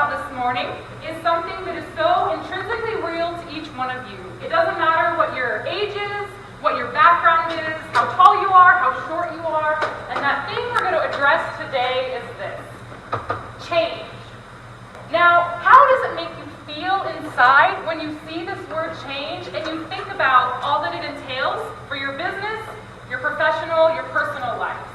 about this morning is something that is so intrinsically real to each one of you. It doesn't matter what your age is, what your background is, how tall you are, how short you are, and that thing we're going to address today is this: change. Now, how does it make you feel inside when you see this word change and you think about all that it entails for your business, your professional, your personal life?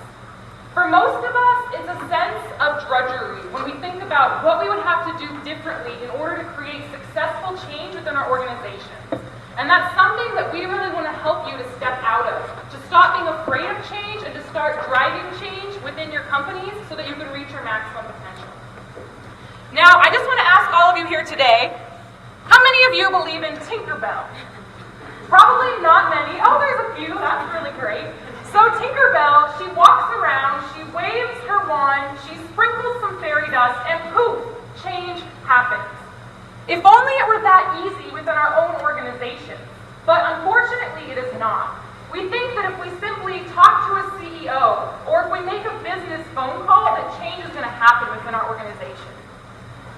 For most of us, it's a sense of drudgery when we think about what we would have to do differently in order to create successful change within our organization. And that's something that we really want to help you to step out of, to stop being afraid of change and to start driving change within your companies so that you can reach your maximum potential. Now, I just want to ask all of you here today, how many of you believe in Tinkerbell? Probably not many. Oh, there's a few. That's really great. So Tinkerbell, she walks around, she waves her wand, she sprinkles some fairy dust, and poof, change happens. If only it were that easy within our own organization. But unfortunately, it is not. We think that if we simply talk to a CEO, or if we make a business phone call, that change is going to happen within our organization.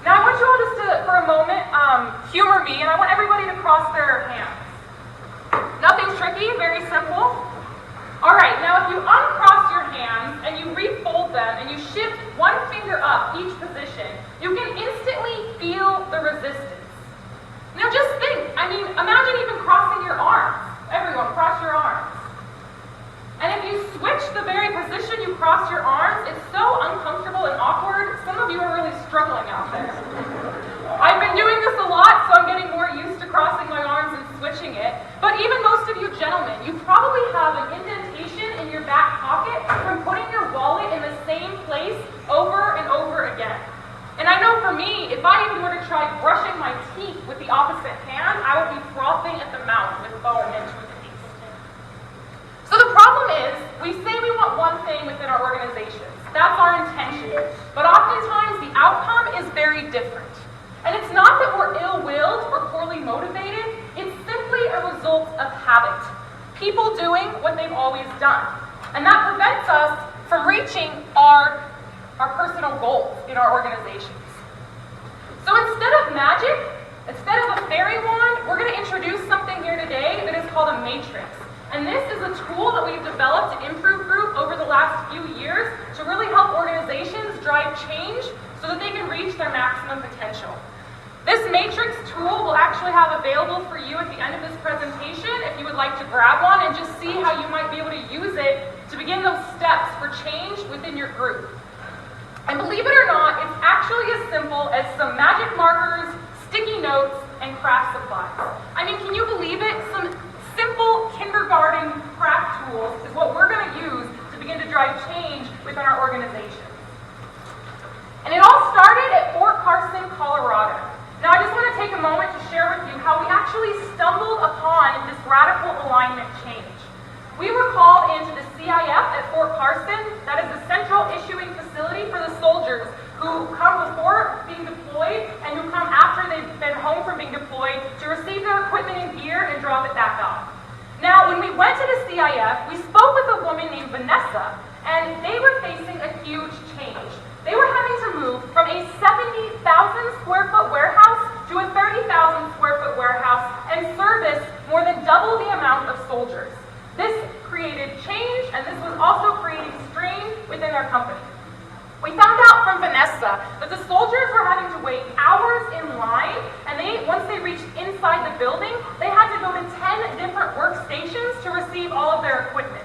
Now, I want you all just to, for a moment, humor me, and I want everybody to cross their hands. Nothing's tricky, very simple. All right, now if you uncross your hands and you refold them and you shift one finger up each position, you can instantly feel the resistance. Now just think, imagine even crossing your arms. Everyone, cross your arms. And if you switch the very position you cross your arms, it's so uncomfortable and awkward. Some of you are really struggling out there. I've been doing this a lot, so I'm getting more used to crossing my arms and switching it. But even most of you gentlemen, you probably have an indentation in your back pocket from putting your wallet in the same place over and over again. And I know for me, if I even were to try brushing my teeth with the opposite hand, I would be frothing at the mouth with foam and toothpaste. So the problem is, we say we want one thing within our organizations. That's our intention. But oftentimes, the outcome is very different. And it's not that we're ill-willed or poorly motivated, it's simply a result of habit. People doing what they've always done. And that prevents us from reaching our personal goals in our organizations. So instead of magic, instead of a fairy wand, we're going to introduce something here today that is called a matrix. And this is a tool that we've developed at Improve Group over the last few years to really help organizations drive change so that they can reach their maximum potential. This matrix tool will actually have available for you at the end of this presentation if you would like to grab one and just see how you might be able to use it to begin those steps for change within your group. And believe it or not, it's actually as simple as some magic markers, sticky notes, and craft supplies. Can you believe it? Some simple kindergarten craft tools is what we're going to use to begin to drive change within our organization. And it all started at Fort Carson, Colorado. Now, I just want to take a moment to share with you how we actually stumbled upon this radical alignment change. We were called into the CIF at Fort Carson. That is the central issuing facility for the soldiers who come before being deployed and who come after they've been home from being deployed to receive their equipment and gear and drop it back off. Now, when we went to the CIF, we spoke with a woman named Vanessa, and they were facing a huge change. They were having to move from a 70,000 square foot warehouse to a 30,000 square foot warehouse and service more than double the amount of soldiers. This created change, and this was also creating strain within their company. We found out from Vanessa that the soldiers were having to wait hours in line, and once they reached inside the building, they had to go to 10 different workstations to receive all of their equipment.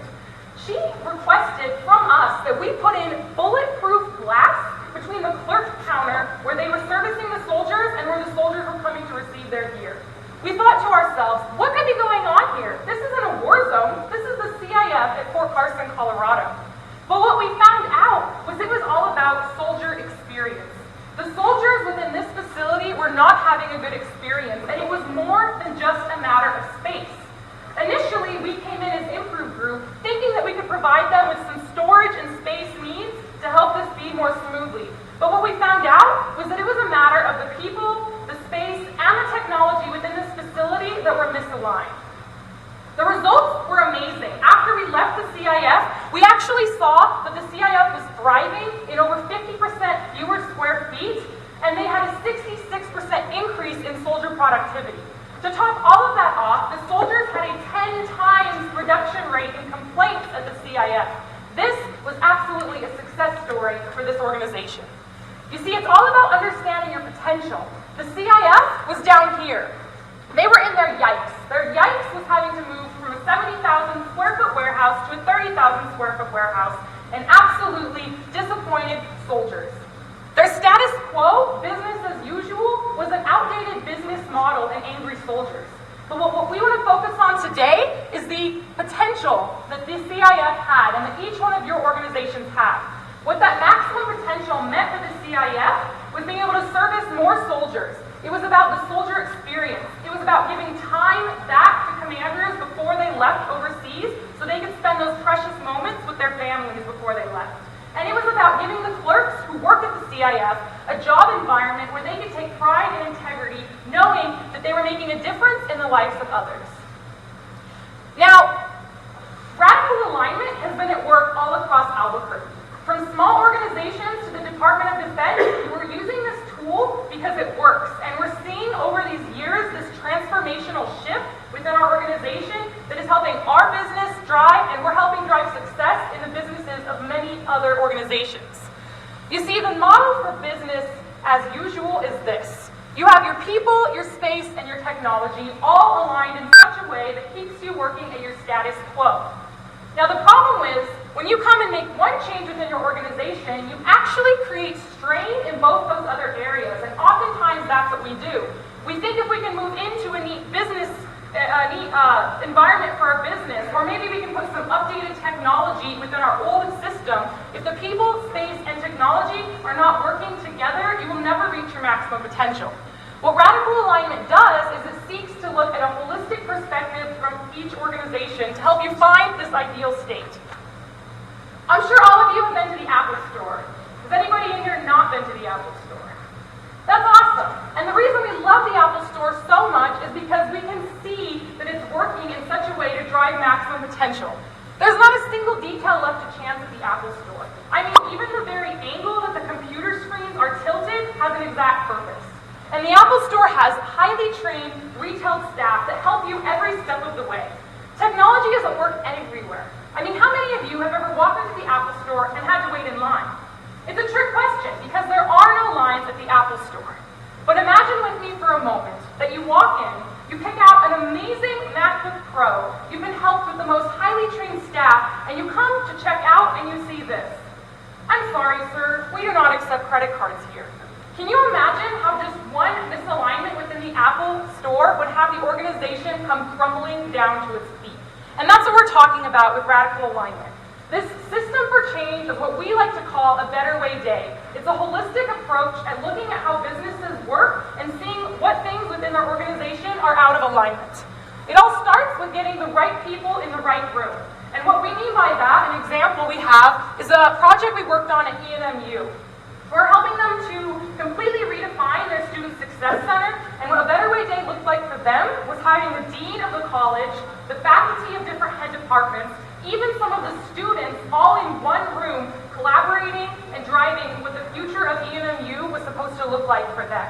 She requested from us that we put in bulletproof glass between the clerk counter where they were servicing the soldiers and where the soldiers were coming to receive their gear. We thought to ourselves, what could be going on here? This isn't a war zone. This is the CIF at Fort Carson, Colorado. But what we found out was it was all about soldier experience. The soldiers within this facility were not having a good experience, and it was more than just a matter of space. Initially, we came in as Improve Group thinking that we could provide them with some storage and space needs to help this be more smoothly. But what we found out was that it was a matter of the people, the space, and the technology within this facility that were misaligned. The results were amazing. After we left the CIF, we actually saw that the CIF was thriving in over 50% fewer square feet, and they had a 60% productivity. To top all of that off, the soldiers had a 10 times reduction rate in complaints at the CIF. This was absolutely a success story for this organization. You see, it's all about understanding your potential. The CIF was down here. They were in their yikes. Their yikes was having to move from a 70,000 square foot warehouse to a 30,000 square foot warehouse, and absolutely disappointed soldiers. Their status quo, business as usual, was an outdated business model and angry soldiers. But what we want to focus on today is the potential that the CIF had and that each one of your organizations have. What that maximum potential meant for the CIF was being able to service more soldiers. It was about the soldier experience. It was about giving time back to commanders before they left overseas so they could spend those precious moments with their families before they left. And it was about giving the clerks who work at the CIF a job environment where they could take pride and integrity, knowing that they were making a difference in the lives of others. Now, radical alignment has been at work all across Albuquerque. From small organizations to the Department of Defense, we're using this tool because it works. And we're seeing over these years this transformational shift within our organization that is helping our business drive, and we're helping drive success in the businesses of many other organizations. You see, the model for business as usual is this. You have your people, your space, and your technology all aligned in such a way that keeps you working at your status quo. Now the problem is, when you come and make one change within your organization, you actually create strain in both those other areas, and oftentimes that's what we do. We think if we can move into a neat business environment for our business, or maybe we can put some updated technology within our old system, if the people, space, and technology are not working together, you will never reach your maximum potential. What radical alignment does is it seeks to look at a holistic perspective from each organization to help you find this ideal state. I'm sure all of you have been to the Apple Store. Has anybody in here not been to the Apple Store? That's awesome. And the reason we love the Apple Store so much is because we can see that it's working in such a way to drive maximum potential. There's not a single detail left to chance at the Apple Store. I mean, even the very angle that the computer screens are tilted has an exact purpose. And the Apple Store has highly trained retail staff that help you every step of the way. Technology is at work everywhere. I mean, how many of you have ever walked into the Apple Store and had to wait in line? It's a trick question because there are no lines at the Apple Store. But imagine with me for a moment that you walk in, you pick out an amazing MacBook Pro, you've been helped with the most highly trained staff, and you come to check out and you see this. I'm sorry, sir, we do not accept credit cards here. Can you imagine how just one misalignment within the Apple Store would have the organization come crumbling down to its feet? And that's what we're talking about with radical alignment. This system for change is what we like to call a better way day. It's a holistic approach at looking at how businesses work and seeing what things within their organization are out of alignment. It all starts with getting the right people in the right room. And what we mean by that, an example we have, is a project we worked on at ENMU. We're helping them to completely redefine their Student Success Center, and what a better way day looked like for them was having the dean of the college, the faculty of different head departments, even some of the students all in one room collaborating and driving what the future of ENMU was supposed to look like for them.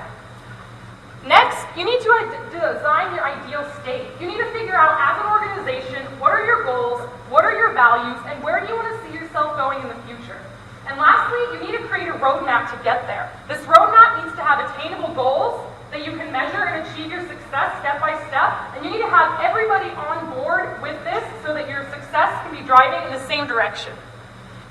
Next, you need to design your ideal state. You need to figure out as an organization, what are your goals, what are your values, and where do you want to see yourself going in the future? And lastly, you need to create a roadmap to get there. This roadmap needs to have attainable goals that you can measure and achieve your success step by step, and you need to have everybody on board with this so that your success can be driving in the same direction.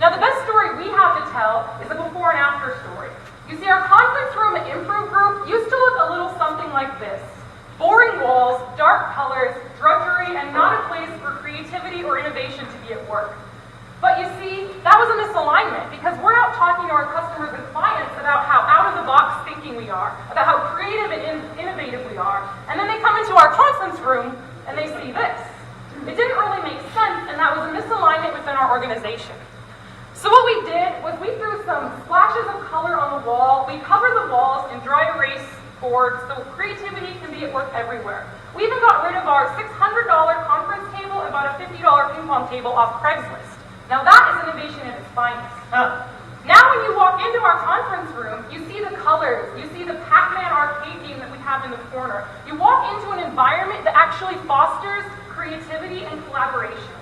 Now, the best story we have to tell is a before and after story. You see, our conference room at Improve Group used to look a little something like this. Boring walls, dark colors, drudgery, and not a place for creativity or innovation to be at work. But you see, that was a misalignment because we're out talking to our customers and clients about how out-of-the-box thinking we are, about how creative and innovative we are, and then they come into our conference room and they see this. It didn't really make sense, and that was a misalignment within our organization. So what we did was we threw some splashes of color on the wall, we covered the walls in dry erase boards so creativity can be at work everywhere. We even got rid of our $600 conference table and bought a $50 ping pong table off Craigslist. Now that is innovation at its finest. Now when you walk into our conference room, you see the colors, you see the Pac-Man arcade game that we have in the corner. You walk into an environment that actually fosters creativity and collaboration.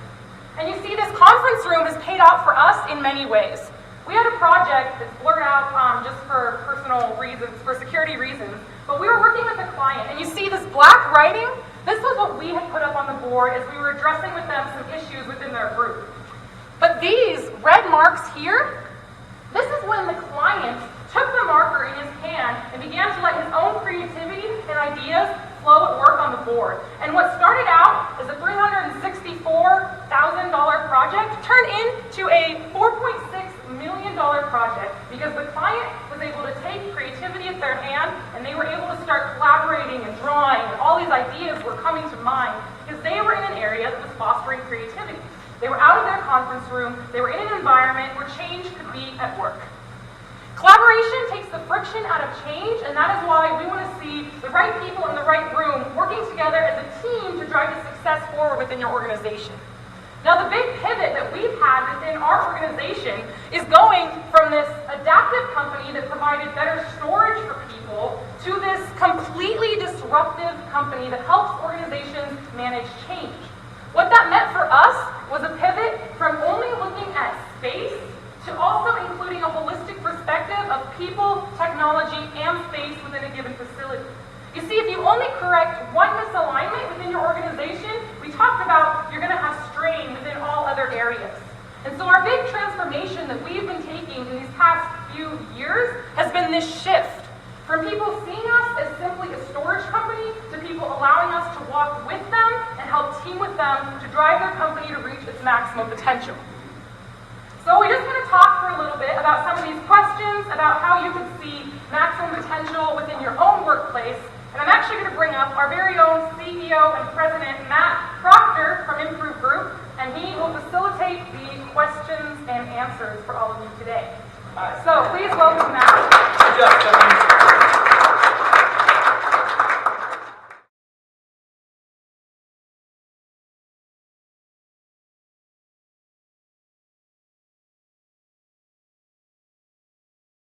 And you see this conference room has paid out for us in many ways. We had a project that's blurred out just for personal reasons, for security reasons, but we were working with a client, and you see this black writing. This was what we had put up on the board as we were addressing with them some issues within their group. But these red marks here, this is when the client took the marker in his hand and began to let his own creativity and ideas flow at work on the board. And what started out as a $364,000 project turned into a $4.6 million project because the client was able to take creativity at their hand and they were able to start collaborating and drawing, and all these ideas were coming to mind because they were in an area that was fostering creativity. They were out of their conference room, they were in an environment where change could be at work. Collaboration takes the friction out of change, and that is why we want to see the right people in the right room working together as a team to drive the success forward within your organization. Now, the big pivot that we've had within our organization is going from this adaptive company that provided better storage for people to this completely disruptive company that helps organizations manage change. What that meant for us was a pivot from only looking at space to also including a holistic perspective of people, technology, and space within a given facility. You see, if you only correct one misalignment within your organization, we talked about you're going to have strain within all other areas. And so our big transformation that we've been taking in these past few years has been this shift from people seeing us as simply a storage company to people allowing us to walk with them and help team with them to drive their company to reach its maximum potential. So we just want to talk for a little bit about some of these questions about how you can see maximum potential within your own workplace. And I'm actually going to bring up our very own CEO and President, Matt Proctor from Improve Group, and he will facilitate the questions and answers for all of you today. So please welcome Matt. Good job, Stephanie.